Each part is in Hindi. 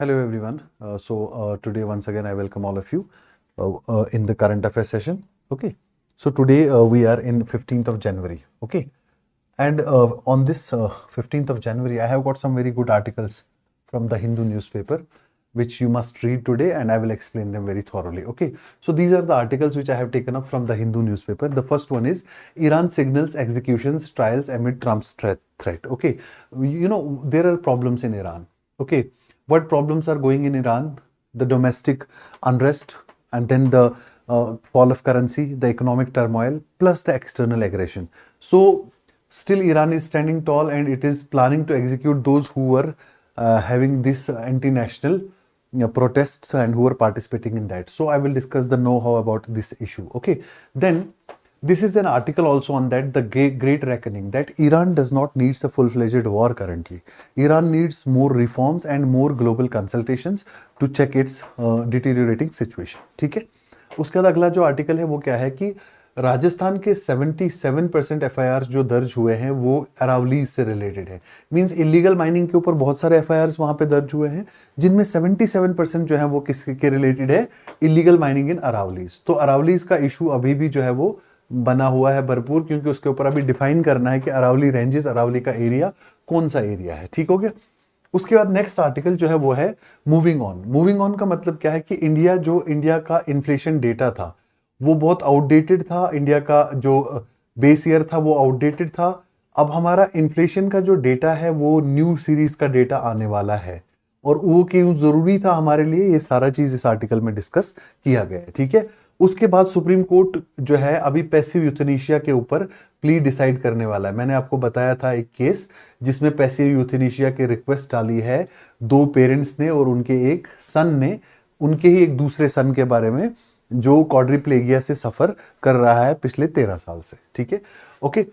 Hello everyone. Today once again I welcome all of you in the current affairs session. Okay. So today we are in 15th of January. Okay. And on this 15th of January I have got some very good articles from the Hindu newspaper which you must read today and I will explain them very thoroughly. Okay. So these are the articles which I have taken up from the Hindu newspaper. The first one is Iran signals executions trials amid Trump's threat. Okay. You know there are problems in Iran. Okay. What problems are going in Iran? The domestic unrest and then the fall of currency, the economic turmoil, plus the external aggression. So, still Iran is standing tall and it is planning to execute those who were having this anti-national protests and who were participating in that. So, I will discuss the know-how about this issue. Okay. Then, this is an article also on that, the great reckoning, that Iran does not need a full-fledged war currently. Iran needs more reforms and more global consultations to check its deteriorating situation. ठीक है. उसके बाद अगला जो आर्टिकल है वो क्या है कि राजस्थान के 77% एफआईआर जो दर्ज हुए हैं वो अरावली से रिलेटेड है. मींस इलीगल माइनिंग के ऊपर बहुत सारे एफआईआर वहां पे दर्ज हुए हैं जिनमें 77% जो है वो किसके रिलेटेड है? इलीगल माइनिंग इन अरावलीज. तो अरावलीज का इशू अभी भी जो है वो बना हुआ है भरपूर, क्योंकि उसके ऊपर अभी डिफाइन करना है कि अरावली रेंजेस, अरावली का एरिया कौन सा एरिया है. ठीक हो गया. उसके बाद नेक्स्ट आर्टिकल जो है वो है मूविंग ऑन. मूविंग ऑन का मतलब क्या है कि इंडिया का इन्फ्लेशन डेटा था वो बहुत आउटडेटेड था. इंडिया का जो बेस ईयर था वो आउटडेटेड था. अब हमारा इन्फ्लेशन का जो डेटा है वो न्यू सीरीज का डेटा आने वाला है और वो क्यों जरूरी था हमारे लिए, ये सारा चीज इस आर्टिकल में डिस्कस किया गया है. ठीक है. उसके बाद सुप्रीम कोर्ट जो है अभी पैसिव यूथेनेशिया के ऊपर प्ली डिसाइड करने वाला है. मैंने आपको बताया था एक केस जिसमें पैसिव यूथेनेशिया की रिक्वेस्ट डाली है दो पेरेंट्स ने और उनके एक सन ने, उनके ही एक दूसरे सन के बारे में जो क्वाड्रिप्लेगिया से सफर कर रहा है पिछले 13 साल से. ठीक है. ओके.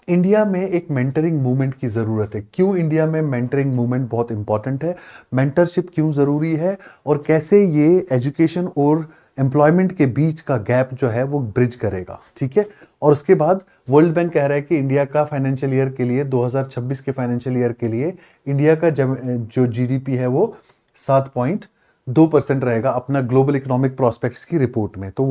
इंडिया में एक मेंटरिंग मूवमेंट की जरूरत है. क्यों इंडिया में मेंटरिंग मूवमेंट बहुत इंपॉर्टेंट है, मेंटरशिप क्यों जरूरी है और कैसे ये एजुकेशन और एम्प्लॉयमेंट के बीच का गैप जो है वो ब्रिज करेगा. ठीक है. और उसके बाद वर्ल्ड बैंक कह रहा है कि इंडिया का फाइनेंशियल ईयर के लिए 2026 के फाइनेंशियल ईयर के लिए इंडिया का जो जीडीपी है वो 7.2% रहेगा अपना ग्लोबल इकोनॉमिक प्रोस्पेक्ट्स की रिपोर्ट में. तो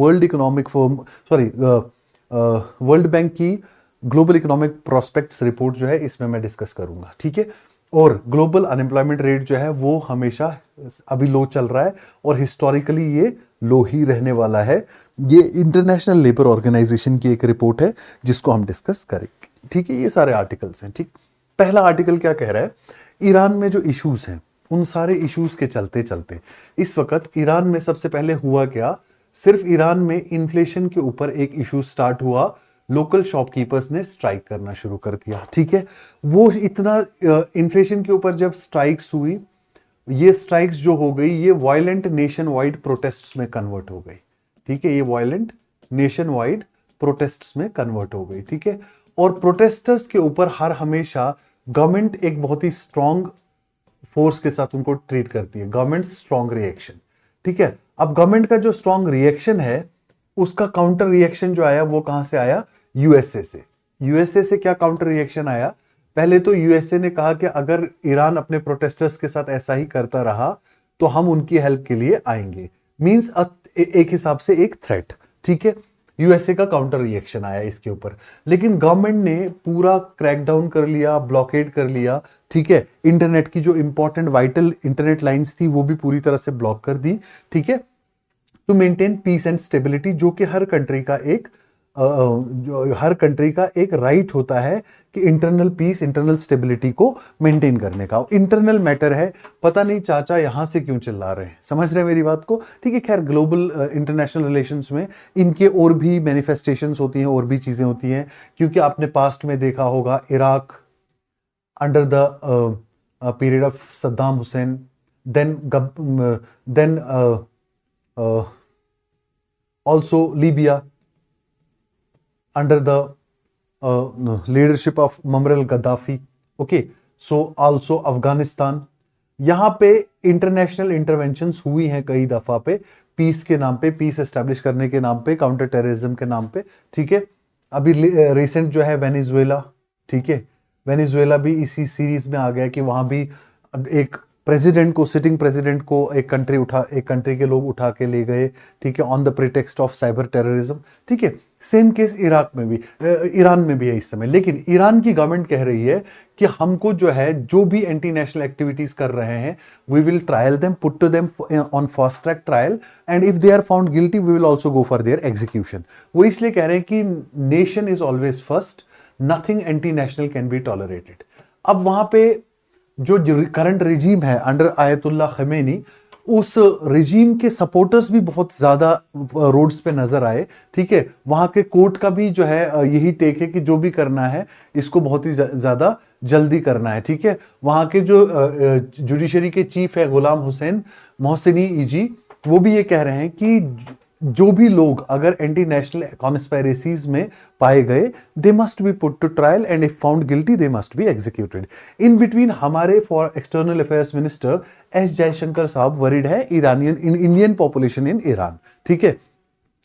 वर्ल्ड बैंक की ग्लोबल इकोनॉमिक प्रोस्पेक्ट्स रिपोर्ट जो है इसमें मैं डिस्कस करूंगा. ठीक है. और ग्लोबल अनएम्प्लॉयमेंट रेट जो है वो हमेशा अभी लो चल रहा है और हिस्टोरिकली ये लो ही रहने वाला है. ये इंटरनेशनल लेबर ऑर्गेनाइजेशन की एक रिपोर्ट है जिसको हम डिस्कस करेंगे. ठीक है. ये सारे आर्टिकल्स हैं. ठीक. पहला आर्टिकल क्या कह रहा है? ईरान में जो इश्यूज हैं उन सारे इश्यूज के चलते चलते इस वक्त ईरान में सबसे पहले हुआ क्या, सिर्फ ईरान में इन्फ्लेशन के ऊपर एक इशू स्टार्ट हुआ. लोकल शॉपकीपर्स ने स्ट्राइक करना शुरू कर दिया. ठीक है. वो इतना इन्फ्लेशन के ऊपर जब स्ट्राइक्स हुई, ये स्ट्राइक्स जो हो गई ये वायलेंट नेशन वाइड प्रोटेस्ट्स में कन्वर्ट हो गई. ठीक है. ये वायलेंट नेशन वाइड प्रोटेस्ट्स में कन्वर्ट हो गई. ठीक है. और प्रोटेस्टर्स के ऊपर हर हमेशा गवर्नमेंट एक बहुत ही स्ट्रॉन्ग फोर्स के साथ उनको ट्रीट करती है. Government strong reaction. ठीक है. अब गवर्नमेंट का जो स्ट्रॉन्ग रिएक्शन है उसका काउंटर रिएक्शन जो आया वो कहां से आया? यूएसए से. यूएसए से क्या काउंटर रिएक्शन आया? पहले तो यूएसए ने कहा कि अगर ईरान अपने प्रोटेस्टर्स के साथ ऐसा ही करता रहा तो हम उनकी हेल्प के लिए आएंगे. मींस एक हिसाब से एक थ्रेट. ठीक है. यूएसए का काउंटर रिएक्शन आया इसके ऊपर, लेकिन गवर्नमेंट ने पूरा क्रैकडाउन कर लिया, ब्लॉकेड कर लिया. ठीक है. इंटरनेट की जो इंपॉर्टेंट वाइटल इंटरनेट लाइंस थी वो भी पूरी तरह से ब्लॉक कर दी. ठीक है. To maintain peace and stability, जो कि हर कंट्री का एक राइट होता है कि इंटरनल पीस, इंटरनल स्टेबिलिटी को मेंटेन करने का. इंटरनल मैटर है. पता नहीं चाचा यहां से क्यों चिल्ला रहे हैं, समझ रहे हैं मेरी बात को. ठीक है. खैर ग्लोबल इंटरनेशनल रिलेशंस में इनके और भी मैनिफेस्टेशंस होती हैं और भी चीजें होती हैं, क्योंकि आपने पास्ट में देखा होगा Iraq under the period of Saddam Hussein, then also Libya under the leadership of Muammar al-Gaddafi. Okay, so also Afghanistan. यहां पे इंटरनेशनल इंटरवेंशंस हुई हैं कई दफा पे, पीस के नाम पे, पीस एस्टेब्लिश करने के नाम पे, काउंटर टेररिज्म के नाम पे. ठीक है. अभी रिसेंट जो है वेनेजुएला. ठीक है. वेनेजुएला भी इसी सीरीज में आ गया कि वहां भी एक प्रेसिडेंट को, सिटिंग प्रेसिडेंट को एक कंट्री के लोग उठा के ले गए, ठीक है, on the pretext of cyber terrorism, ठीक है। सेम केस इराक में भी, ईरान में भी है इस समय। लेकिन ईरान की गवर्नमेंट कह रही है कि हमको जो है, जो भी एंटी नेशनल एक्टिविटीज कर रहे हैं, we will trial them, put to them on fast track trial, and if they are found guilty we will also go for their execution. वो इसलिए कह रहे हैं कि nation is always first, nothing anti national can be tolerated. अब वहां पे जो करंट रिजीम है अंडर आयतुल्लाह खमेनी, उस रिजीम के सपोर्टर्स भी बहुत ज्यादा रोड्स पे नजर आए, ठीक है। वहां के कोर्ट का भी जो है यही टेक है कि जो भी करना है इसको बहुत ही ज्यादा जल्दी करना है, ठीक है। वहां के जो जुडिशरी के चीफ है गुलाम हुसैन मोहसिनी ईजी, वो भी ये कह रहे हैं कि जो भी लोग अगर एंटी नेशनल कॉन्स्पिरेसीज में पाए गए, they must be put to trial and if found guilty they must be executed. In between हमारे for external affairs minister S Jaishankar sahab worried है इंडियन पॉपुलेशन इन ईरान, ठीक है।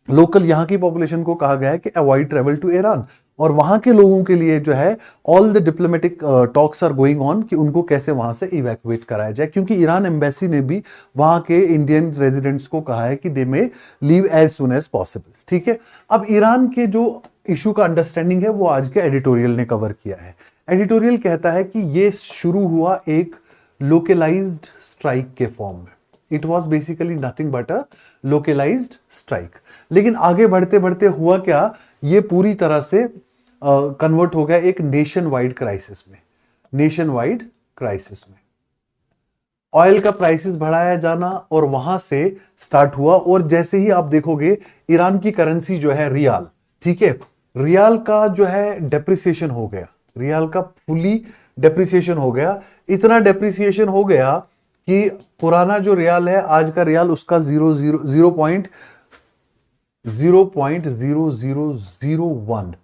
लोकल यहां की पॉपुलेशन को कहा गया है कि अवॉइड ट्रेवल टू ईरान, और वहां के लोगों के लिए जो है all the diplomatic talks are going on कि उनको कैसे वहां से इवैक्यूएट कराया जाए, क्योंकि ईरान एम्बेसी ने भी वहां के इंडियन रेजिडेंट्स को कहा है कि they may leave as soon as possible, ठीक है। अब ईरान के जो इशू का अंडरस्टैंडिंग है वो आज के एडिटोरियल ने कवर किया है। एडिटोरियल कहता है कि ये शुरू हुआ एक लोकलाइज्ड स्ट्राइक के फॉर्म में, it was basically nothing but a localised strike. लेकिन आगे बढ़ते बढ़ते हुआ क्या, ये पूरी तरह से कन्वर्ट हो गया एक नेशन वाइड क्राइसिस में। नेशन वाइड क्राइसिस में ऑयल का प्राइसेस बढ़ाया जाना और वहां से स्टार्ट हुआ, और जैसे ही आप देखोगे ईरान की करेंसी जो है रियाल, ठीक है, रियाल का जो है डेप्रिसिएशन हो गया, रियाल का फुली डेप्रिसिएशन हो गया। इतना डेप्रिसिएशन हो गया कि पुराना जो रियाल है, आज का रियाल उसका 0.0001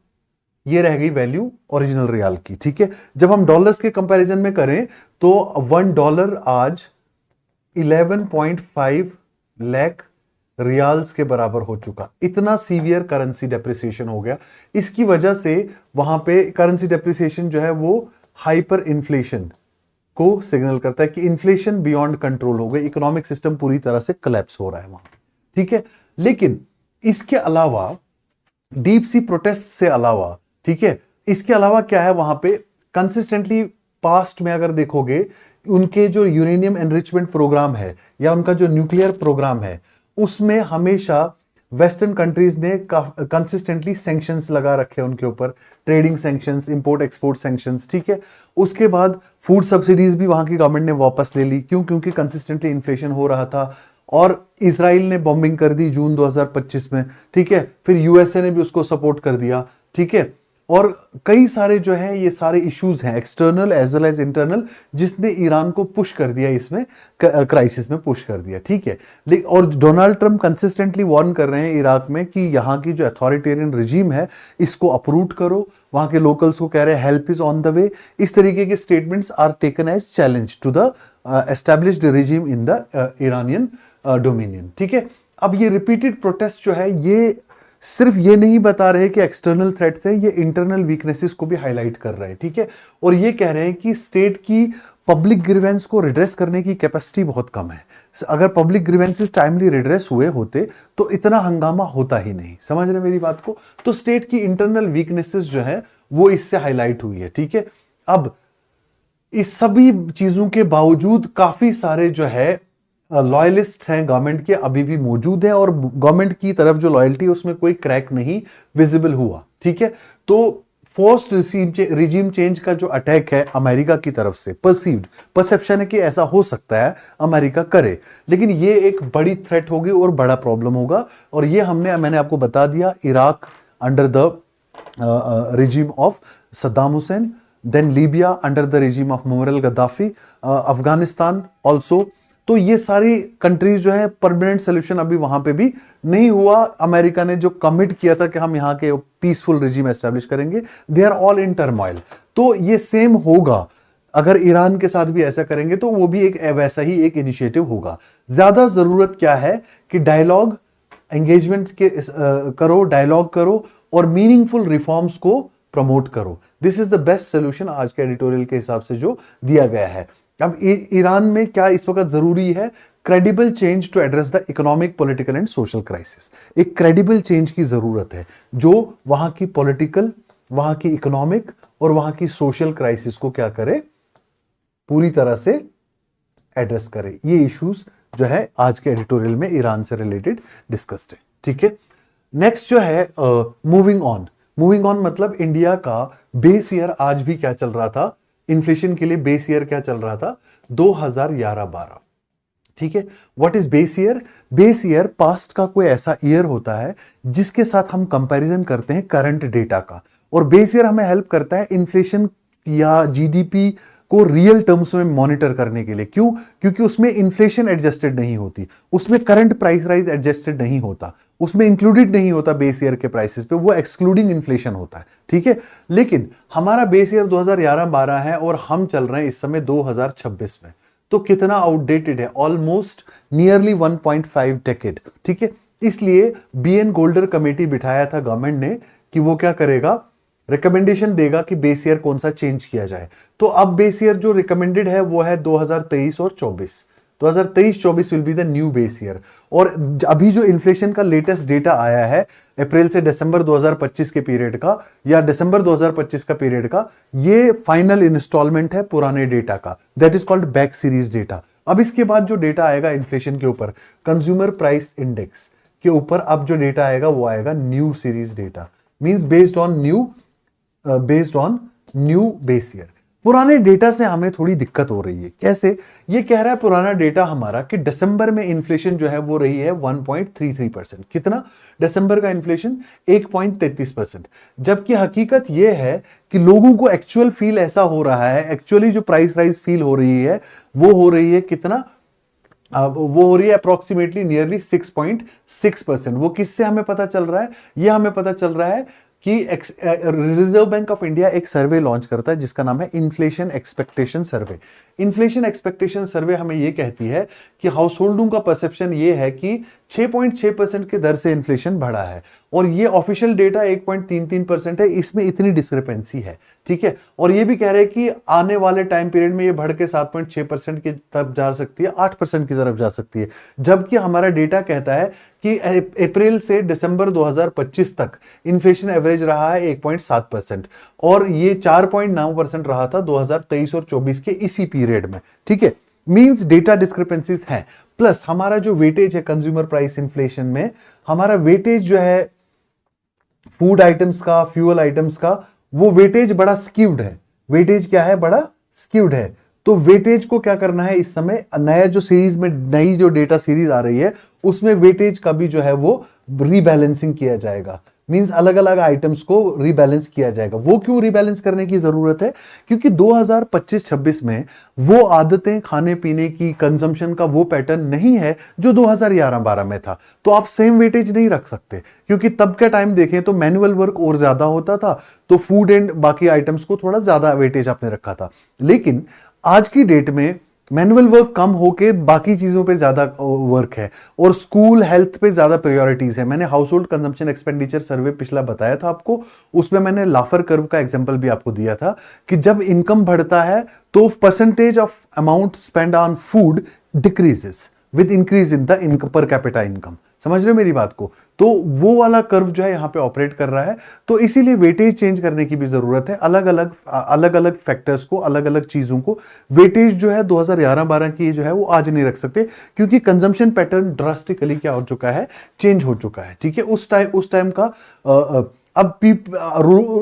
ये रह गई वैल्यू ओरिजिनल रियाल की, ठीक है। जब हम डॉलर्स के कंपैरिजन में करें तो $1 आज 11.5 लाख रियाल्स के बराबर हो चुका। इतना सीवियर करेंसी डेप्रिसिएशन हो गया। इसकी वजह से वहां पे करेंसी डेप्रिसिएशन जो है वो हाइपर इन्फ्लेशन को सिग्नल करता है कि इन्फ्लेशन बियॉन्ड कंट्रोल हो गई, इकोनॉमिक सिस्टम पूरी तरह से कोलैप्स हो रहा है वहां, ठीक है। लेकिन इसके अलावा डीप सी प्रोटेस्ट से अलावा, ठीक है, इसके अलावा क्या है वहां पे कंसिस्टेंटली पास्ट में अगर देखोगे, उनके जो यूरेनियम एनरिचमेंट प्रोग्राम है या उनका जो न्यूक्लियर प्रोग्राम है, उसमें हमेशा वेस्टर्न कंट्रीज ने कंसिस्टेंटली सैंक्शंस लगा रखे हैं उनके ऊपर, trading sanctions, import export sanctions, ठीक है। उसके बाद फूड सब्सिडीज भी वहां की गवर्नमेंट ने वापस ले ली, क्यों? क्योंकि कंसिस्टेंटली इन्फ्लेशन हो रहा था। और इजराइल ने बॉम्बिंग कर दी जून 2025 में, ठीक है। फिर यूएसए ने भी उसको सपोर्ट कर दिया, ठीक है। और कई सारे जो है ये सारे इश्यूज हैं external as well as internal, जिसने ईरान को पुश कर दिया, इसमें क्राइसिस में पुश कर दिया, ठीक है। लेकिन और डोनाल्ड ट्रंप कंसिस्टेंटली वार्न कर रहे हैं इराक में कि यहाँ की जो अथॉरिटेरियन रिजीम है इसको अपरूट करो, वहां के लोकल्स को कह रहे हैं help is on the way. इस तरीके के statements are taken as challenge to the established regime in the Iranian dominion, ठीक है। अब ये रिपीटेड प्रोटेस्ट जो है ये सिर्फ ये नहीं बता रहे कि एक्सटर्नल थ्रेट्स है, ये इंटरनल वीकनेसेस को भी हाईलाइट कर रहे हैं, ठीक है। और ये कह रहे हैं कि स्टेट की पब्लिक ग्रीवेंस को रिड्रेस करने की कैपेसिटी बहुत कम है। अगर पब्लिक ग्रीवेंसेस टाइमली रिड्रेस हुए होते तो इतना हंगामा होता ही नहीं। समझ रहे मेरी बात को? तो स्टेट की इंटरनल वीकनेसेस जो है वो इससे हाईलाइट हुई है, ठीक है। अब इस सभी चीजों के बावजूद काफी सारे जो है लॉयलिस्ट हैं गवर्नमेंट के, अभी भी मौजूद हैं, और गवर्नमेंट की तरफ जो लॉयल्टी है उसमें कोई क्रैक नहीं विजिबल हुआ, ठीक है। तो फोर्स्ड रिजीम चेंज का जो अटैक है अमेरिका की तरफ से, परसेप्शन है कि ऐसा हो सकता है अमेरिका करे, लेकिन ये एक बड़ी थ्रेट होगी और बड़ा प्रॉब्लम होगा। और ये मैंने आपको बता दिया, Iraq under the regime of Saddam Hussein, then Libya under the regime of Muammar Gaddafi, Afghanistan also. तो ये सारी कंट्रीज जो है परमानेंट सोल्यूशन अभी वहां पे भी नहीं हुआ। अमेरिका ने जो कमिट किया था कि हम यहाँ के पीसफुल रिजीम एस्टेब्लिश करेंगे, they are all in turmoil. तो ये सेम होगा अगर ईरान के साथ भी ऐसा करेंगे, तो वो भी एक वैसा ही एक इनिशिएटिव होगा। ज्यादा जरूरत क्या है कि डायलॉग एंगेजमेंट के करो, डायलॉग करो और मीनिंगफुल रिफॉर्म्स को प्रमोट करो। This is the best solution आज के एडिटोरियल के हिसाब से जो दिया गया है। अब ईरान में क्या इस वक्त जरूरी है? Credible change to address the economic, political and social crisis. एक क्रेडिबल चेंज की जरूरत है जो वहां की पॉलिटिकल, वहां की इकोनॉमिक और वहां की सोशल क्राइसिस को क्या करे, पूरी तरह से एड्रेस करे। ये इश्यूज जो है आज के एडिटोरियल में ईरान से रिलेटेड डिस्कस्ड है। ठीक है, नेक्स्ट जो है मूविंग ऑन। मूविंग ऑन मतलब इंडिया का बेस ईयर आज भी क्या चल रहा था, इन्फ्लेशन के लिए बेस ईयर क्या चल रहा था, 2011-12। ठीक है, what is base year? Base year past का कोई ऐसा ईयर होता है जिसके साथ हम कंपैरिजन करते हैं करंट डेटा का, और बेस ईयर हमें हेल्प करता है इन्फ्लेशन या जीडीपी को रियल टर्म्स में मॉनिटर करने के लिए। क्यों? क्योंकि उसमें इन्फ्लेशन एडजस्टेड नहीं होती, उसमें करंट प्राइस राइज एडजस्टेड नहीं होता, उसमें इंक्लूडेड नहीं होता बेस ईयर के प्राइसेस पे, वो एक्सक्लूडिंग इन्फ्लेशन होता है। ठीक है, लेकिन हमारा बेस ईयर 2011-12 है और हम चल रहे हैं इस समय 2026 में, तो कितना आउटडेटेड है, ऑलमोस्ट नियरली 1.5 डेकेड। ठीक है, इसलिए बीएन गोल्डर कमेटी बिठाया था गवर्नमेंट ने कि वो क्या करेगा, रिकमेंडेशन देगा कि बेस ईयर कौन सा चेंज किया जाए। तो अब बेस ईयर जो रिकमेंडेड है वो है 2023 और 24। 2023-24 will be the new base year. और अभी जो इन्फ्लेशन का लेटेस्ट डेटा आया है अप्रैल से दिसंबर 2025 के पीरियड का या दिसंबर 2025 का पीरियड का, ये फाइनल इंस्टॉलमेंट है पुराने डेटा का, that is called back series data. अब इसके बाद जो डेटा आएगा इन्फ्लेशन के ऊपर, कंज्यूमर प्राइस इंडेक्स के ऊपर, अब जो डेटा आएगा वो आएगा new series data, means based on new base year. पुराने डेटा से हमें थोड़ी दिक्कत हो रही है। कैसे? ये कह रहा है पुराना डेटा हमारा कि दिसंबर में इन्फ्लेशन जो है वो रही है 1.33%। कितना? दिसंबर का इन्फ्लेशन 1.33%। जबकि हकीकत ये है कि लोगों को एक्चुअल फील ऐसा हो रहा है, एक्चुअली जो प्राइस राइज फील हो रही है वो हो रही है कितना, वो हो रही है अप्रोक्सीमेटली नियरली 6.6%। वो किससे हमें पता चल रहा है? ये हमें पता चल रहा है कि रिजर्व बैंक ऑफ इंडिया एक सर्वे लॉन्च करता है जिसका नाम है इन्फ्लेशन एक्सपेक्टेशन सर्वे। इन्फ्लेशन एक्सपेक्टेशन सर्वे हमें यह कहती है कि हाउस होल्डों का परसेप्शन यह है कि 6.6% के दर से इन्फ्लेशन बढ़ा है, और ये ऑफिशियल डेटा 1.33% है, इसमें इतनी डिस्क्रिपेंसी है। ठीक है, और ये भी कह रहे हैं कि आने वाले टाइम पीरियड में ये बढ़ के 7.6% की तरफ जा सकती है, 8% की तरफ जा सकती है। जबकि हमारा डेटा कहता है कि अप्रैल से दिसंबर 2025 तक इन्फ्लेशन एवरेज रहा है 1.7%, और ये 4.9% रहा था 2023 और 24 के इसी पीरियड में। ठीक है, मींस डेटा डिस्क्रिपेंसीज हैं। प्लस हमारा जो वेटेज है कंज्यूमर प्राइस इन्फ्लेशन में, हमारा वेटेज जो है फूड आइटम्स का, फ्यूल आइटम्स का, वो वेटेज बड़ा स्क्यूड है। वेटेज क्या है? बड़ा स्क्यूड है। तो वेटेज को क्या करना है इस समय, नया जो सीरीज में नई जो डेटा सीरीज आ रही है उसमें वेटेज का भी जो है वो रीबैलेंसिंग किया जाएगा, मींस अलग अलग आइटम्स को रीबैलेंस किया जाएगा। वो क्यों रीबैलेंस करने की जरूरत है? क्योंकि 2025-26 में वो आदतें, खाने पीने की, कंजम्पशन का वो पैटर्न नहीं है जो 2011-12 में था। तो आप सेम वेटेज नहीं रख सकते, क्योंकि तब के टाइम देखें तो मैनुअल वर्क और ज्यादा होता था, तो फूड एंड बाकी आइटम्स को थोड़ा ज्यादा वेटेज आपने रखा था। लेकिन आज की डेट में मैनुअल वर्क कम होके बाकी चीजों पे ज्यादा वर्क है, और स्कूल हेल्थ पे ज्यादा प्रायोरिटीज है। मैंने हाउस होल्ड कंजम्पशन एक्सपेंडिचर सर्वे पिछला बताया था आपको, उसमें मैंने लाफर कर्व का एग्जांपल भी आपको दिया था कि जब इनकम बढ़ता है तो percentage of amount spend on food decreases with increase in the income per capita income. समझ रहे हो मेरी बात को? तो वो वाला कर्व जो है यहां पे ऑपरेट कर रहा है। तो इसीलिए वेटेज चेंज करने की भी जरूरत है, अलग अलग फैक्टर्स को, अलग अलग चीजों को। वेटेज जो है 2011-12 की जो है वो आज नहीं रख सकते, क्योंकि कंजम्पशन पैटर्न ड्रास्टिकली क्या हो चुका है, चेंज हो चुका है। ठीक है, उस टाइम का अब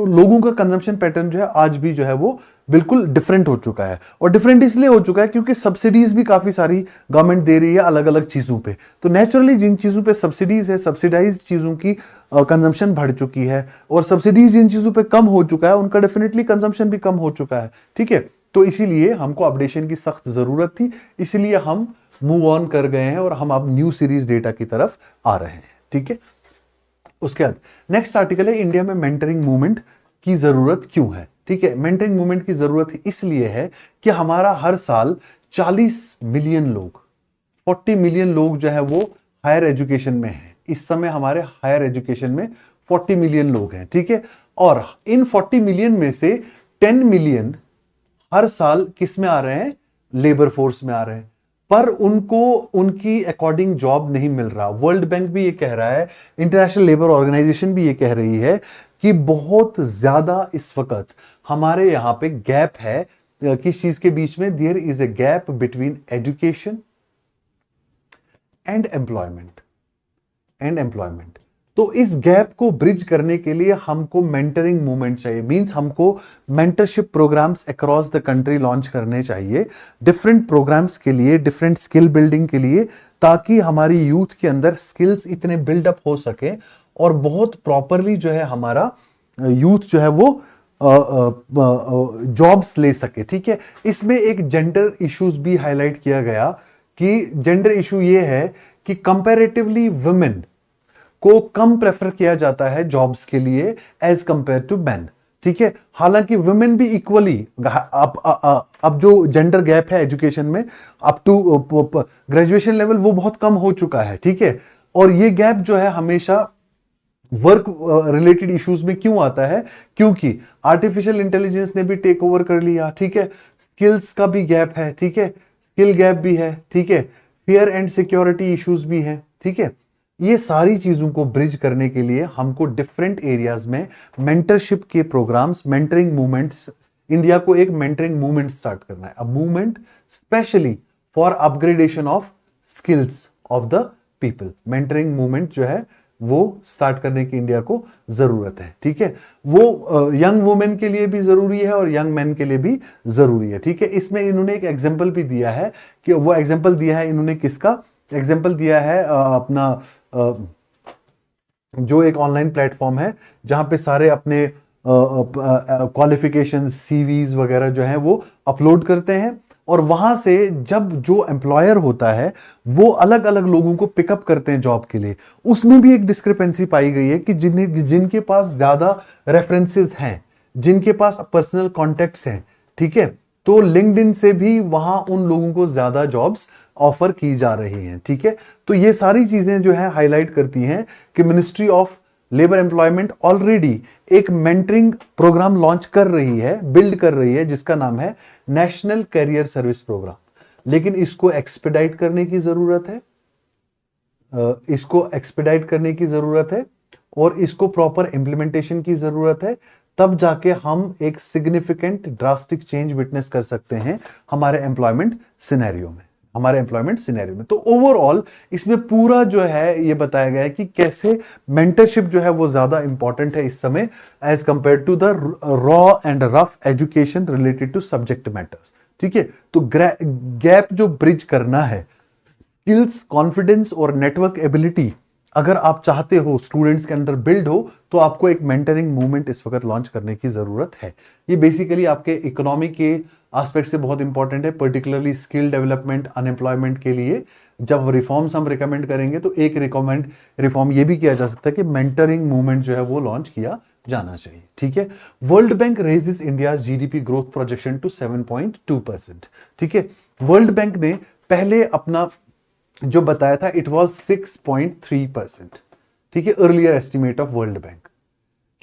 लोगों का कंजम्पशन पैटर्न जो है आज भी जो है वो बिल्कुल डिफरेंट हो चुका है। और डिफरेंट इसलिए हो चुका है क्योंकि सब्सिडीज भी काफी सारी गवर्नमेंट दे रही है अलग अलग चीजों पे। तो नेचुरली जिन चीजों पे सब्सिडीज है, सब्सिडाइज चीजों की कंजम्पशन बढ़ चुकी है, और सब्सिडीज जिन चीजों पे कम हो चुका है उनका डेफिनेटली कंजम्पशन भी कम हो चुका है। ठीक है, तो इसीलिए हमको अपडेशन की सख्त जरूरत थी, इसलिए हम मूव ऑन कर गए हैं और हम अब न्यू सीरीज डेटा की तरफ आ रहे हैं। ठीक है, उसके बाद नेक्स्ट आर्टिकल है इंडिया में मेंटरिंग मूवमेंट की जरूरत क्यों है। ठीक है, मेंटरिंग मूवमेंट की जरूरत इसलिए है कि हमारा हर साल 40 मिलियन लोग, 40 मिलियन लोग जो है वो हायर एजुकेशन में है। इस समय हमारे हायर एजुकेशन में 40 मिलियन लोग हैं। ठीक है, और इन 40 मिलियन में से 10 मिलियन हर साल किस में आ रहे हैं, लेबर फोर्स में आ रहे हैं, पर उनको उनकी अकॉर्डिंग जॉब नहीं मिल रहा। वर्ल्ड बैंक भी ये कह रहा है, इंटरनेशनल लेबर ऑर्गेनाइजेशन भी ये कह रही है कि बहुत ज्यादा इस वक्त हमारे यहां पे गैप है। किस चीज के बीच में? There is a gap between education and employment. तो इस गैप को ब्रिज करने के लिए हमको मेंटरिंग मूवमेंट चाहिए। मींस हमको mentorship programmes across the country launch करने चाहिए, डिफरेंट प्रोग्राम्स के लिए, डिफरेंट स्किल बिल्डिंग के लिए, ताकि हमारी यूथ के अंदर स्किल्स इतने बिल्डअप हो सके और बहुत प्रॉपरली जो है हमारा यूथ जो है वो जॉब्स ले सके। ठीक है, इसमें एक जेंडर इश्यूज भी हाईलाइट किया गया कि जेंडर इशू ये है कि कंपैरेटिवली वुमेन को कम प्रेफर किया जाता है जॉब्स के लिए एज कंपेयर टू मैन। ठीक है, हालांकि वुमेन भी इक्वली, अब जो जेंडर गैप है एजुकेशन में अप टू ग्रेजुएशन लेवल वो बहुत कम हो चुका है। ठीक है, और ये गैप जो है हमेशा वर्क रिलेटेड इश्यूज में क्यों आता है? क्योंकि आर्टिफिशियल इंटेलिजेंस ने भी टेक ओवर कर लिया। ठीक है, स्किल्स का भी गैप है। ठीक है, स्किल गैप भी है। ठीक है, फियर एंड सिक्योरिटी इश्यूज भी हैं। ठीक है, ये सारी चीजों को ब्रिज करने के लिए हमको डिफरेंट एरियाज में मेंटरशिप के प्रोग्राम्स, मेंटरिंग मूवमेंट्स, इंडिया को एक मेंटरिंग मूवमेंट स्टार्ट करना है। A movement specially for upgradation of skills of the people. Mentoring movement जो है वो स्टार्ट करने की इंडिया को जरूरत है। ठीक है, वो यंग वुमेन के लिए भी जरूरी है और यंग मैन के लिए भी जरूरी है। ठीक है, इसमें इन्होंने एक एग्जांपल भी दिया है कि वो एग्जांपल दिया है इन्होंने किसका? एग्जांपल दिया है अपना जो एक ऑनलाइन प्लेटफॉर्म है जहां पे सारे अपने क्वालिफिकेशन, सीवीज वगैरह जो है वो अपलोड करते हैं, और वहां से जब जो एम्प्लॉयर होता है वो अलग अलग लोगों को पिकअप करते हैं जॉब के लिए। उसमें भी एक डिस्क्रिपेंसी पाई गई है कि जिनके पास ज्यादा रेफरेंसेस हैं, जिनके पास पर्सनल कॉन्टेक्ट्स हैं, ठीक है, तो लिंक्डइन से भी वहां उन लोगों को ज्यादा जॉब्स ऑफर की जा रही हैं। ठीक है, तो ये सारी चीजें जो है हाईलाइट करती हैं कि ministry of labour employment already एक मेंटरिंग प्रोग्राम लॉन्च कर रही है, बिल्ड कर रही है, जिसका नाम है नेशनल कैरियर सर्विस प्रोग्राम। लेकिन इसको एक्सपेडाइट करने की जरूरत है, इसको एक्सपेडाइट करने की जरूरत है और इसको प्रॉपर इंप्लीमेंटेशन की जरूरत है। तब जाके हम एक सिग्निफिकेंट ड्रास्टिक चेंज विटनेस कर सकते हैं हमारे एम्प्लॉयमेंट सिनेरियो में, तो ओवरऑल इसमें पूरा जो है ये बताया गया है कि कैसे मेंटरशिप जो है वो ज्यादा इंपॉर्टेंट है इस समय as compared to the raw and rough education related to subject matters. ठीक है, तो गैप जो ब्रिज करना है, स्किल्स, कॉन्फिडेंस और नेटवर्क एबिलिटी अगर आप चाहते हो स्टूडेंट्स के अंदर बिल्ड हो, तो आपको एक मेंटरिंग मूवमेंट इस वक्त लॉन्च करने की जरूरत है। ये बेसिकली आपके इकोनॉमी के एस्पेक्ट से बहुत इंपॉर्टेंट है, पर्टिकुलरली स्किल डेवलपमेंट, अनएम्प्लॉयमेंट के लिए। जब रिफॉर्म्स हम रिकमेंड करेंगे तो एक रिफॉर्म ये भी किया जा सकता है कि मेंटरिंग मूवमेंट जो है वो लॉन्च किया जाना चाहिए। ठीक है, World Bank raises India GDP growth projection to 7.2%। ठीक है, वर्ल्ड बैंक ने पहले अपना जो बताया था इट वाज 6.3%। ठीक है, earlier estimate of world bank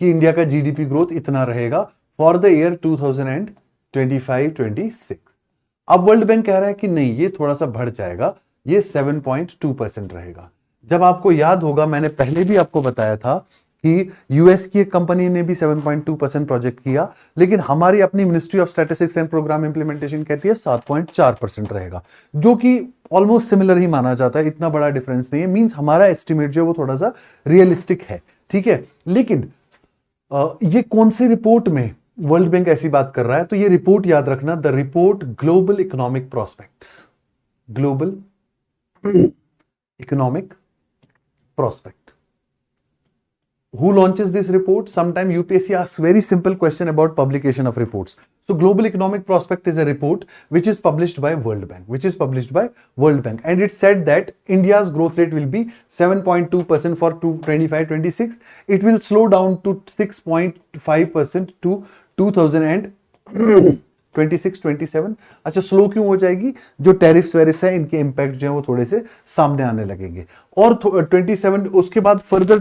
कि इंडिया का जीडीपी ग्रोथ इतना रहेगा फॉर द ईयर 2025-26। अब वर्ल्ड बैंक कह रहा है कि नहीं, ये थोड़ा सा बढ़ जाएगा, ये 7.2% रहेगा। जब आपको याद होगा, मैंने पहले भी आपको बताया था कि यूएस की एक कंपनी ने भी 7.2% प्रोजेक्ट किया, लेकिन हमारी अपनी Ministry of Statistics and Programme Implementation कहती है 7.4% रहेगा, जो कि ऑलमोस्ट सिमिलर ही माना जाता है, इतना बड़ा डिफरेंस नहीं है। मींस हमारा एस्टिमेट जो है वो थोड़ा सा रियलिस्टिक है। ठीक है, लेकिन ये कौन सी रिपोर्ट में वर्ल्ड बैंक ऐसी बात कर रहा है? तो ये रिपोर्ट याद रखना, the report global economic prospects, global economic prospect. Who launches this report? Sometime UPSC asks very simple question about publication of reports. So Global Economic Prospect is a report which is published by World Bank, and it said that India's growth rate will be 7.2% for 2025-26. It will slow down to 6.5% to 2026-27। अच्छा, स्लो क्यों हो जाएगी? जो टैरिफ्स वेरिफ्स है इनके इंपैक्ट जो है वो थोड़े से सामने आने लगेंगे। और 27 उसके बाद फर्दर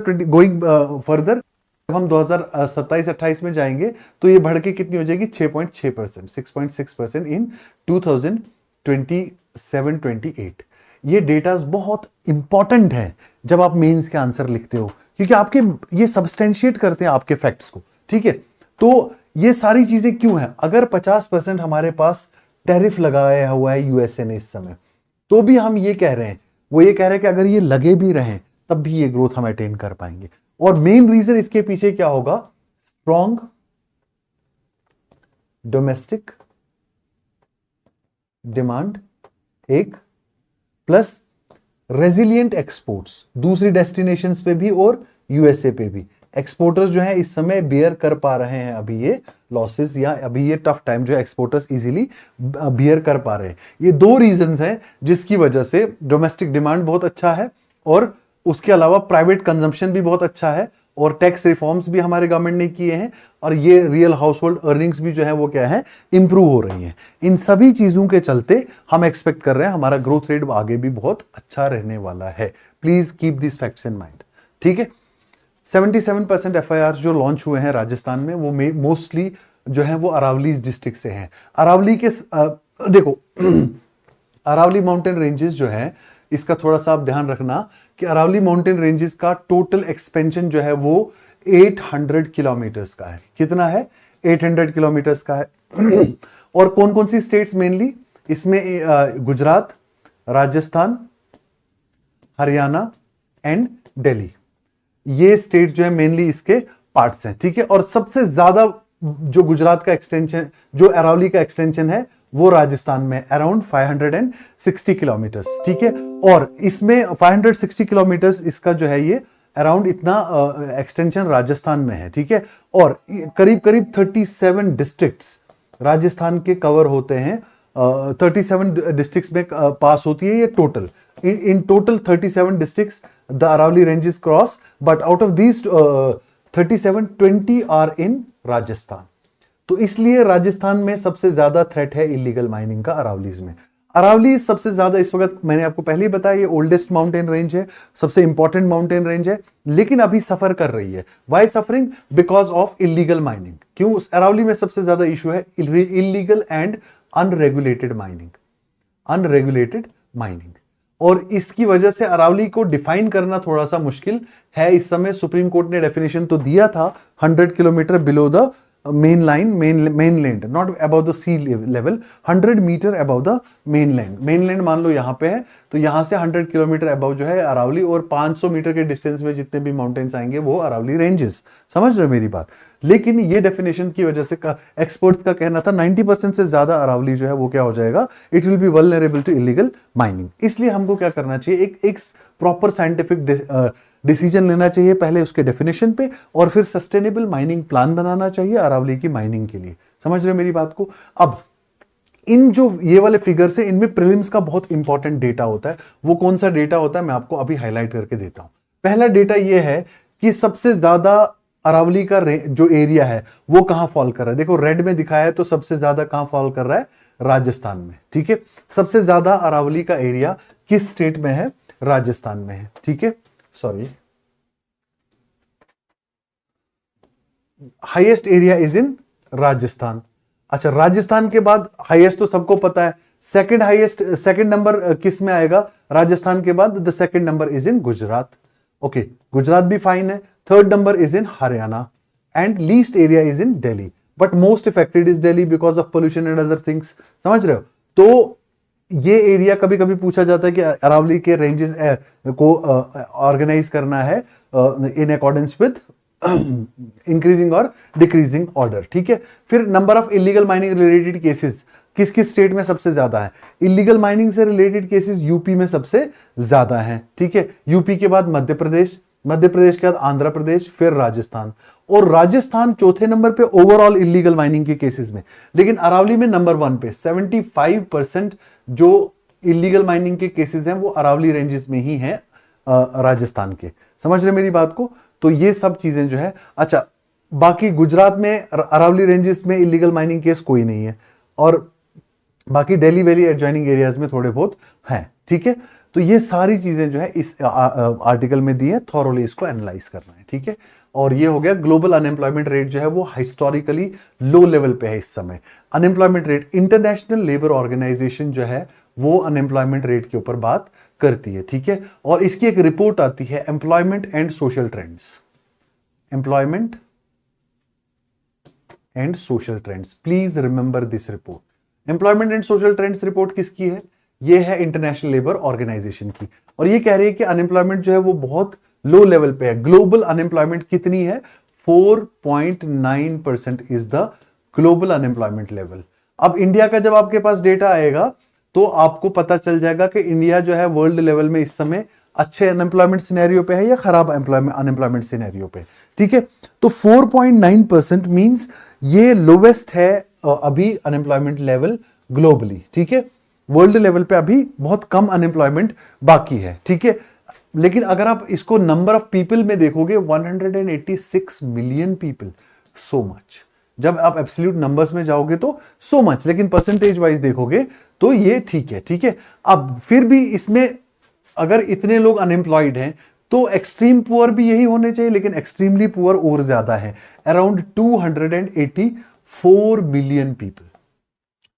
फर्दर जब हम 2027-28 में जाएंगे तो ये बढ़ के कितनी हो जाएगी? 6.6%, 6.6% इन 2027 27, 28। ये डेटास बहुत इंपॉर्टेंट है जब आप मेंस के आंसर लिखते हो, क्योंकि आपके ये सब्सटेंशिएट करते हैं आपके फैक्ट्स को, ठीक है। तो ये सारी चीजें क्यों हैं? अगर 50% हमारे पास टैरिफ लगाया हुआ है यूएसए ने इस समय, तो भी हम ये कह रहे हैं, वो ये कह रहे हैं कि अगर ये लगे भी रहें तब भी ये ग्रोथ हम अटेन कर पाएंगे। और मेन रीजन इसके पीछे क्या होगा? स्ट्रॉन्ग डोमेस्टिक डिमांड एक, प्लस रेजिलिएंट एक्सपोर्ट्स दूसरी डेस्टिनेशंस पे भी और यूएसए पे भी। एक्सपोर्टर्स जो है इस समय बियर कर पा रहे हैं अभी ये लॉसेस, या अभी ये टफ टाइम जो है एक्सपोर्टर्स इजीली बियर कर पा रहे हैं। ये दो रीजंस हैं जिसकी वजह से डोमेस्टिक डिमांड बहुत अच्छा है, और उसके अलावा प्राइवेट कंजम्पशन भी बहुत अच्छा है, और टैक्स रिफॉर्म्स भी हमारे गवर्नमेंट ने किए हैं, और ये रियल हाउस होल्ड अर्निंग्स भी जो है वो क्या है, इंप्रूव हो रही हैं। इन सभी चीजों के चलते हम एक्सपेक्ट कर रहे हैं हमारा ग्रोथ रेट आगे भी बहुत अच्छा रहने वाला है। Please keep this facts in mind, ठीक है। 77% FIR जो लॉन्च हुए हैं राजस्थान में, वो मोस्टली जो है वो अरावली डिस्ट्रिक्ट से हैं। अरावली के देखो अरावली माउंटेन रेंजेस जो है, इसका थोड़ा सा आप ध्यान रखना कि अरावली माउंटेन रेंजेस का टोटल एक्सपेंशन जो है वो 800 किलोमीटर्स का है। कितना है? 800 किलोमीटर्स का है। और कौन कौन सी स्टेट्स मेनली इसमें? गुजरात, राजस्थान, हरियाणा एंड दिल्ली, ये स्टेट जो है मेनली इसके पार्ट्स हैं, ठीक है। और सबसे ज्यादा जो गुजरात का एक्सटेंशन, जो अरावली का एक्सटेंशन है, वो राजस्थान में अराउंड 560 किलोमीटर्स, ठीक है। और इसमें 560 किलोमीटर्स इसका जो है ये अराउंड इतना एक्सटेंशन राजस्थान में है, ठीक है। और करीब करीब 37 डिस्ट्रिक्ट्स राजस्थान के कवर होते हैं। 37 डिस्ट्रिक्ट्स में पास होती है ये total. In total 37 districts the Aravalli ranges cross, but out of these 37, 20 are in Rajasthan. तो इसलिए राजस्थान में सबसे ज्यादा थ्रेट है इलीगल माइनिंग का अरावलीज में। अरावली सबसे ज्यादा इस वक्त, मैंने आपको पहले ही बताया, ये ओल्डेस्ट माउंटेन रेंज है, सबसे इंपॉर्टेंट माउंटेन रेंज है, लेकिन अभी सफर कर रही है। Why suffering? Because of illegal mining. क्यों? अरावली में सबसे ज्यादा इशू है illegal and unregulated mining, unregulated mining. और इसकी वजह से अरावली को डिफाइन करना थोड़ा सा मुश्किल है इस समय। सुप्रीम कोर्ट ने डेफिनेशन तो दिया था 100 kilometre below the main line, mainland, not about the sea level, 100 metre above the mainland. Mainland मान लो यहाँ पे है, तो यहां से 100 किलोमीटर अबाउ जो है अरावली, और 500 मीटर के डिस्टेंस में जितने भी माउंटेन्स आएंगे वो अरावली रेंजेस। समझ रहे हो मेरी बात? लेकिन ये डेफिनेशन की वजह से एक्सपर्ट्स का कहना था 90% से ज्यादा अरावली जो है वो क्या हो जाएगा, it will be vulnerable to illegal mining. इसलिए हमको क्या करना चाहिए, एक प्रॉपर साइंटिफिक डिसीजन लेना चाहिए पहले उसके डेफिनेशन पे, और फिर सस्टेनेबल माइनिंग प्लान बनाना चाहिए अरावली की माइनिंग के लिए। समझ रहे हो मेरी बात को? अब इन जो ये वाले फिगर्स है, इनमें प्रीलिम्स का बहुत इंपॉर्टेंट डेटा होता है। वो कौन सा डेटा होता है मैं आपको अभी हाईलाइट करके देता हूं। पहला डेटा ये है कि सबसे ज्यादा अरावली का जो एरिया है वो कहां फॉल कर रहा है। देखो रेड में दिखाया है, तो सबसे ज्यादा कहां फॉल कर रहा है? राजस्थान में, ठीक है। सबसे ज्यादा अरावली का एरिया किस स्टेट में है? राजस्थान में है, ठीक है। Sorry, highest area is in Rajasthan. अच्छा, राजस्थान के बाद हाईएस्ट तो सबको पता है, सेकंड हाईएस्ट, सेकंड नंबर किस में आएगा राजस्थान के बाद? The second number is in Gujarat. Okay, Gujarat भी फाइन है। Third number is in Haryana, and least area is in Delhi, but most affected is Delhi because of pollution and other things. समझ रहे हो? तो ये एरिया कभी कभी पूछा जाता है कि अरावली के रेंजेस को ऑर्गेनाइज करना है इन अकॉर्डेंस विद इंक्रीजिंग और डिक्रीजिंग ऑर्डर, ठीक है। फिर number of illegal mining related cases किस किस स्टेट में सबसे ज्यादा है? इलीगल माइनिंग से रिलेटेड केसेस यूपी में सबसे ज्यादा हैं, ठीक है। यूपी के बाद मध्य प्रदेश, मध्य प्रदेश के बाद आंध्र प्रदेश, फिर राजस्थान, और राजस्थान चौथे नंबर पे ओवरऑल इलीगल माइनिंग के केसेस में। लेकिन अरावली में नंबर 1 पे 75% जो इलीगल माइनिंग के केसेस हैं वो अरावली रेंजेस में ही हैं राजस्थान के। समझ रहे मेरी बात को? तो ये सब चीजें जो है, अच्छा बाकी गुजरात में अरावली रेंजेस में इलीगल माइनिंग केस कोई नहीं है, और बाकी दिल्ली वैली एडजॉइनिंग एरियाज में थोड़े बहुत हैं, ठीक है। तो ये सारी चीजें जो है इस आर्टिकल में दी है, थॉरोली इसको एनालाइज करना है, ठीक है। और ये हो गया ग्लोबल अनएम्प्लॉयमेंट रेट जो है वो हिस्टोरिकली लो लेवल पे है इस समय। Unemployment rate, International Labour Organization जो है वो अनएम्प्लॉयमेंट रेट के ऊपर बात करती है, ठीक है। और इसकी एक रिपोर्ट आती है employment and social trends, employment and social trends, please remember this report. Employment and social trends report किसकी है? ये है इंटरनेशनल लेबर ऑर्गेनाइजेशन की, और ये कह रही है कि अनएम्प्लॉयमेंट जो है वो बहुत लो लेवल पे है। ग्लोबल अनएम्प्लॉयमेंट कितनी है? 4.9% is the global unemployment level. अब इंडिया का जब आपके पास डेटा आएगा तो आपको पता चल जाएगा कि इंडिया जो है वर्ल्ड लेवल में इस समय अच्छे अनएम्प्लॉयमेंट सिनेरियो पे है या खराब अनएम्प्लॉयमेंट सिनेरियो पे, ठीक है। तो 4.9% मींस ये लोवेस्ट है अभी अनएम्प्लॉयमेंट लेवल ग्लोबली, ठीक है। वर्ल्ड लेवल पे अभी बहुत कम अनएम्प्लॉयमेंट बाकी है, ठीक है। लेकिन अगर आप इसको नंबर ऑफ पीपल में देखोगे 186 मिलियन पीपल, सो मच। जब आप एब्सोल्यूट नंबर्स में जाओगे तो सो मच, लेकिन परसेंटेज वाइज देखोगे तो ये ठीक है, ठीक है। अब फिर भी इसमें अगर इतने लोग अनएम्प्लॉयड हैं तो एक्सट्रीम पुअर भी यही होने चाहिए, लेकिन एक्सट्रीमली पुअर और ज्यादा है। Around 284 million people,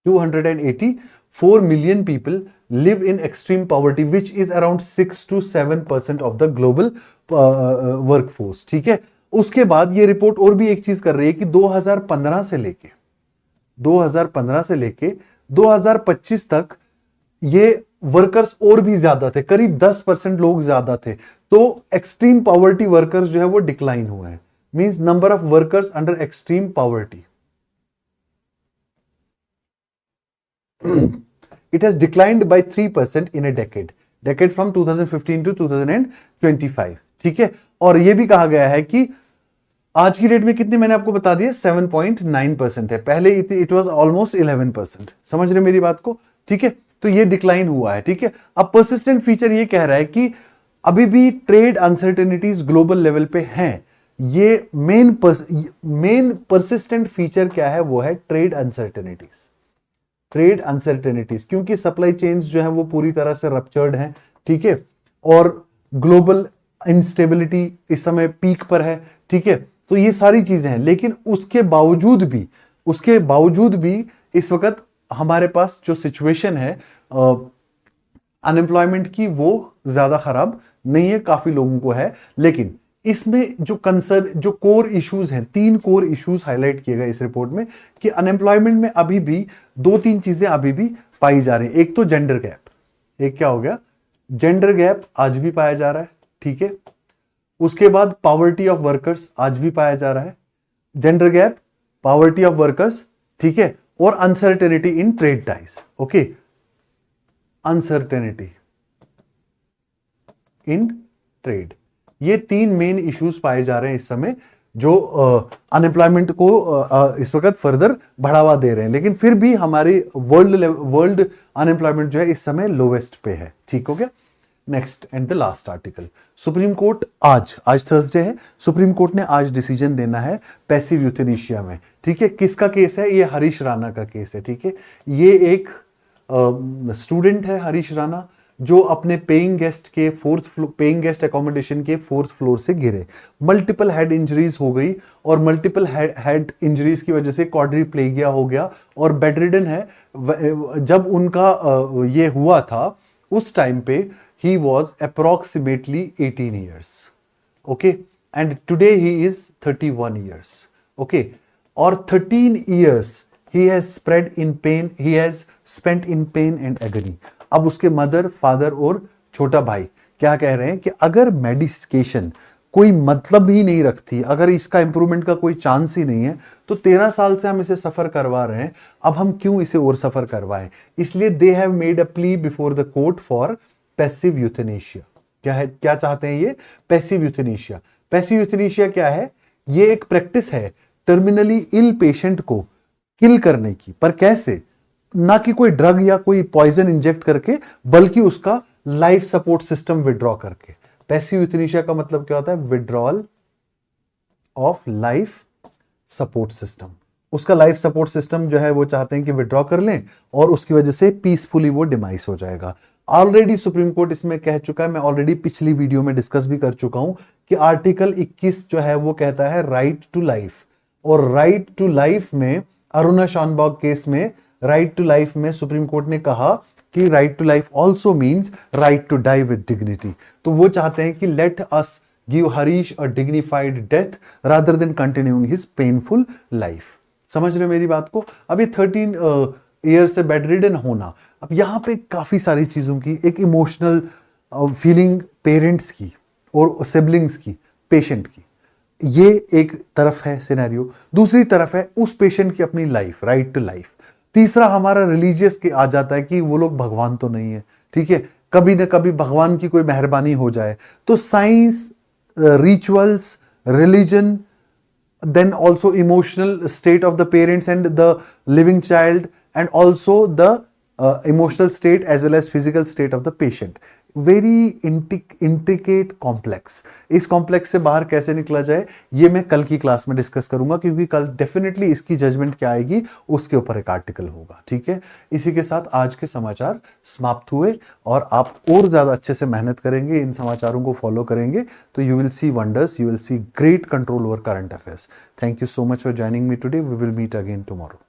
284 million people live in extreme poverty, which is around 6 to 7% of the global workforce, ठीक है। उसके बाद ये रिपोर्ट और भी एक चीज कर रही है कि 2015 से लेके 2025 तक ये वर्कर्स और भी ज्यादा थे, करीब 10% लोग ज्यादा थे। तो एक्सट्रीम पॉवर्टी वर्कर्स जो है वो डिक्लाइन हुआ है, means number of workers under extreme poverty it has declined by 3% in a decade from 2015 to 2025, ठीक है। और यह भी कहा गया है कि आज की डेट में कितनी, मैंने आपको बता दिया 7.9% है, पहले इट वाज ऑलमोस्ट 11%। समझ रहे मेरी बात को, ठीक है। तो ये डिक्लाइन हुआ है, ठीक है। अब परसिस्टेंट फीचर ये कह रहा है कि अभी भी ट्रेड अनसर्टेनिटीज ग्लोबल लेवल पे हैं। ये मेन परसिस्टेंट फीचर क्या है? वो है ट्रेड अनसर्टेनिटीज, ट्रेड अनसर्टेनिटीज, क्योंकि सप्लाई चेन्स जो है वो पूरी तरह से रप्चर्ड हैं, ठीक है। और ग्लोबल इंस्टेबिलिटी इस समय पीक पर है, ठीक है। तो ये सारी चीजें हैं, लेकिन उसके बावजूद भी इस वक्त हमारे पास जो सिचुएशन है अनएम्प्लॉयमेंट की वो ज्यादा खराब नहीं है, काफी लोगों को है। लेकिन इसमें जो कोर इश्यूज हैं, 3 कोर इश्यूज हाईलाइट किए गए इस रिपोर्ट में कि अनएम्प्लॉयमेंट में अभी भी 2-3 चीजें अभी भी पाई जा रही हैं। एक तो जेंडर गैप, एक क्या हो गया? जेंडर गैप आज भी पाया जा रहा है, ठीक है। उसके बाद पॉवर्टी ऑफ वर्कर्स आज भी पाया जा रहा है, gender gap, poverty of workers, ठीक है। और uncertainty in trade ties, okay, uncertainty in trade, ये 3 मेन इश्यूज पाए जा रहे हैं इस समय जो अनएम्प्लॉयमेंट को इस वक्त फर्दर बढ़ावा दे रहे हैं। लेकिन फिर भी हमारी वर्ल्ड अनएम्प्लॉयमेंट जो है इस समय लोवेस्ट पे है, ठीक हो गया। Next and the last article, supreme court आज थर्सडे है, सुप्रीम कोर्ट ने आज डिसीजन देना है पैसिव यूथेनेशिया में, ठीक है। किसका केस है? ये हरीश राणा का केस है, ठीक है। ये एक स्टूडेंट है हरीश राणा जो अपने पेइंग गेस्ट अकोमोडेशन के 4th फ्लोर से गिरे, मल्टीपल हेड इंजरीज हो गई और मल्टीपल हेड इंजरीज की वजह से क्वाड्रिप्लेगिया हो गया और बेड रिडन है। जब उनका ये हुआ था उस टाइम पे he was approximately 18 years, okay, and today he is 31 years, okay. और 13 years he has spent in pain and agony। अब उसके मदर, फादर और छोटा भाई क्या कह रहे हैं कि अगर मेडिकेशन कोई मतलब ही नहीं रखती, अगर इसका इंप्रूवमेंट का कोई चांस ही नहीं है, तो 13 साल से हम इसे सफर करवा रहे हैं, अब हम क्यों इसे और सफर करवाएं? इसलिए they have made a plea before the court for passive euthanasia. क्या है, क्या चाहते हैं ये? Passive euthanasia. पैसिव यूथेनेशिया क्या है? ये एक प्रैक्टिस है टर्मिनली इल पेशेंट को किल करने की, पर कैसे? ना कि कोई ड्रग या कोई पॉइजन इंजेक्ट करके, बल्कि उसका लाइफ सपोर्ट सिस्टम विड्रॉ करके। पैसिव यूथेनेशिया का मतलब क्या होता है? Withdrawal of life support system. उसका लाइफ सपोर्ट सिस्टम जो है वो चाहते हैं कि विड्रॉ कर लें और उसकी वजह से पीसफुली वो डिमाइस हो जाएगा। ऑलरेडी सुप्रीम कोर्ट इसमें कह चुका है, मैं ऑलरेडी पिछली वीडियो में डिस्कस भी कर चुका हूं कि आर्टिकल 21 जो है वो कहता है राइट टू लाइफ, और राइट टू लाइफ में अरुणा शानबॉग केस में राइट टू लाइफ में सुप्रीम कोर्ट ने कहा कि right to life also means right to die with dignity. तो वो चाहते हैं कि let us give Harish a dignified death rather than continuing his painful life. समझ रहे हो मेरी बात को? अब ये 13 ईयर से बेड रिडन होना, अब यहां पे काफी सारी चीजों की एक इमोशनल फीलिंग पेरेंट्स की और सिबलिंग्स की, पेशेंट की, ये एक तरफ है सिनेरियो, दूसरी तरफ है उस पेशेंट की अपनी लाइफ, राइट टू लाइफ। तीसरा हमारा रिलीजियस के आ जाता है कि वो लोग भगवान तो नहीं है, ठीक है, कभी ना कभी भगवान की कोई मेहरबानी हो जाए। तो science, rituals, religion, then also emotional state of the parents and the living child, and also the emotional state as well as physical state of the patient. Very intricate complex. इस कॉम्प्लेक्स से बाहर कैसे निकला जाए ये मैं कल की क्लास में डिस्कस करूंगा, क्योंकि कल डेफिनेटली इसकी जजमेंट क्या आएगी उसके ऊपर एक आर्टिकल होगा, ठीक है। इसी के साथ आज के समाचार समाप्त हुए, और आप और ज्यादा अच्छे से मेहनत करेंगे, इन समाचारों को फॉलो करेंगे तो you will see wonders, you will see great control over current affairs. Thank you so much for joining me today. We will meet again tomorrow.